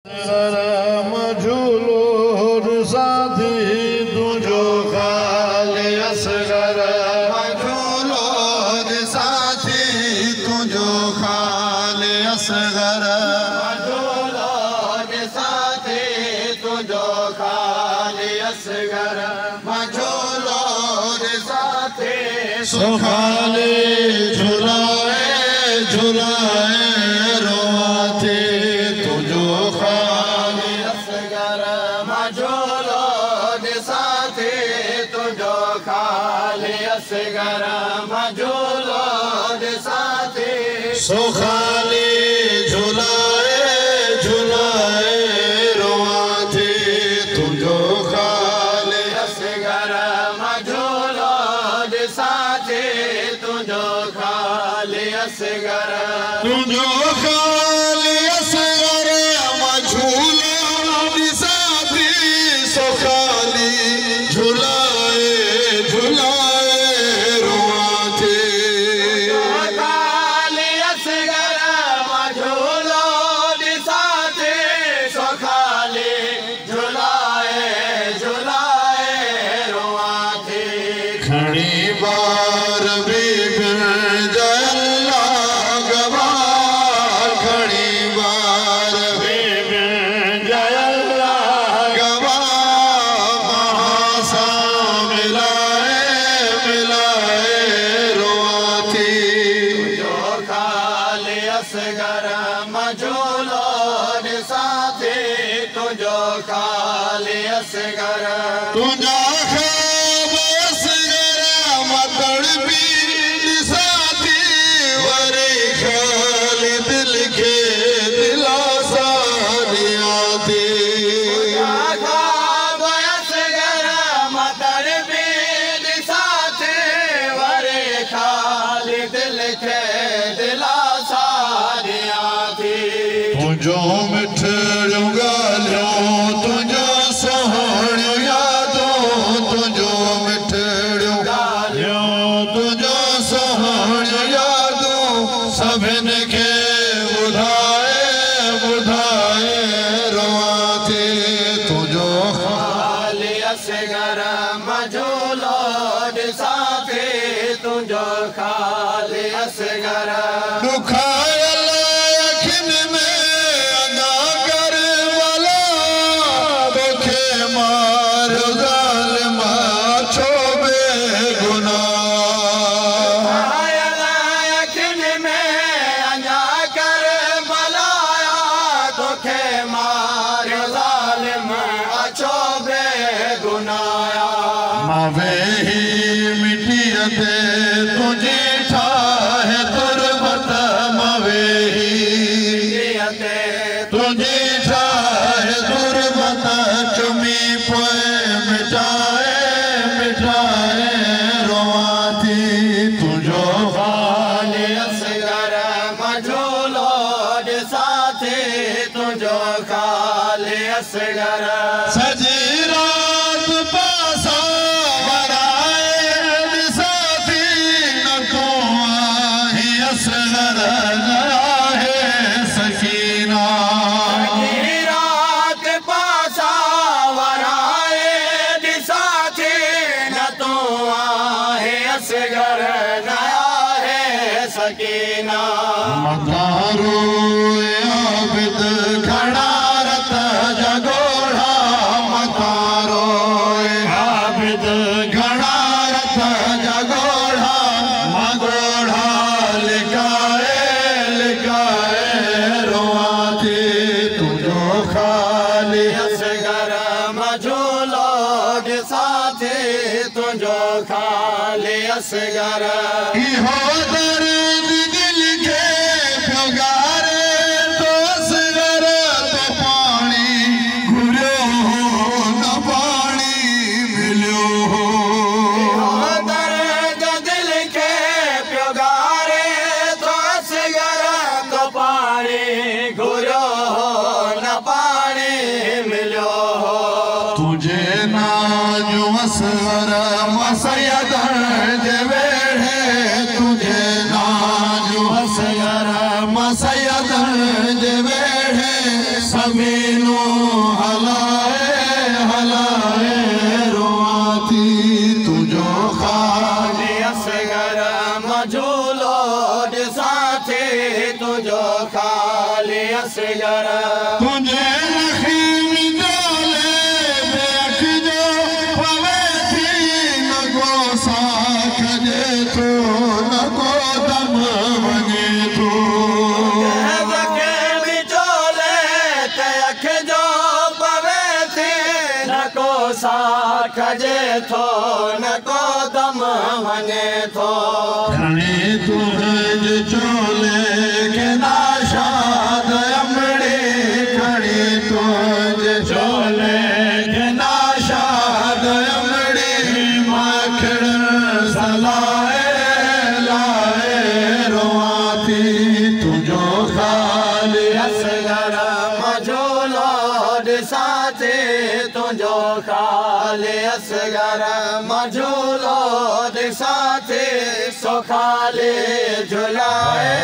गरम झूलो साथी तुझो खाले असगर झूलो साथी तुझो खाले असगर झूलो साथी तुझो खाले असगर झूलो साथी सुखाले झुलाए झुलाए रोआते तुझो खाले असगर झूलो साथी तुझो खाले असगर झूलो साथी सुखाले झुलाए झुलाए रोआते तुझो खाले असगर झूलो साथी तुझो खाले असगर तुझो खाले असगर झूलो साथी सुखाले झुलाए झुलाए रोआते खाले असगर झूलो साथी सुखाले झुलाए झुलाए रोआते घणी बार भी जल्ला गवार घणी बार भी जल्ला गवार महासा मिलाए मिलाए रोआती जो खाले असगर झूलो साथी तुझो खाले असगर तुझा ख्वाब असगर मतड़ भी साथी वरे ख्याल दिल के दिलासा दियाती खाब असगर मतर बीन साथी वरे खाली दिल के दिलासा दिया थी तुझो मिठड़ो गालियों तुझो सोहणियो यादों तुझो मिठड़ो गालियों तुझो सोहणियो यादों सभिन खे ॿुधाए ॿुधाए रोआते तुझो खाली असगर झूलो साथी तुझो खाली असगर दुखायल अखिन में अदा कर वाला तोखे मार ज़ालिमा छो बेगुनाह अखिन में अञा कर मलाया तोखे मार ज़ालिम अछो बेगुनाया मां वेही मिटीअ ते तुंहिंजी ठाहे तुरबत मां वेही तुंहिंजी ठाहे तुरबत चुमी पोइ मिटाए मिटाए रोआती तुझो खाले असगर झूलो साथी तुझो खाले असगर सजी रात पासा वराए साथी न तू आही असगर न आहे सकीना रात पासा वराए साथी न तू आहे असगर नया है सकीना मतारो आबिद घड़ा रत जगोड़ा मतारो आबिद घड़ा रत जगोड़ा मगोड़ा लिकाए लिकाए रोआती तुझो खाली असगर झूलो साथी तुझो खाले असगर इहो दर्द दिल के प्योगारे तो असगर तो पानी घुरियो न पानी मिलियो दर्द दिल के प्योगारे तो असगर तो पानी घुरियो न पानी मिलियो तुझे नाजो असगर मसयद जे वेढ़े तुझे नाजो असगर मसयद जे वेढ़े समीर सीनो हलाए हलाए रोआ थी तुझो खाली असगर मझूलो साथी तुझो खाली असगर तुझे लखीम डाले बैठ जो पवे थी न को साख जे तो न को दम वगे तो साख जे थो न को दम वञे थो घणे तुंहिंजे चोले खे नाशाद अमड़ी घणे तुंहिंजे चोले खे नाशाद अमड़ी माखड़ सलाए लाए रोआ थी तुझो खाली असगर मझूलो साथी तुझो खाली असगर मझूलो साथी सो खाली झुलाए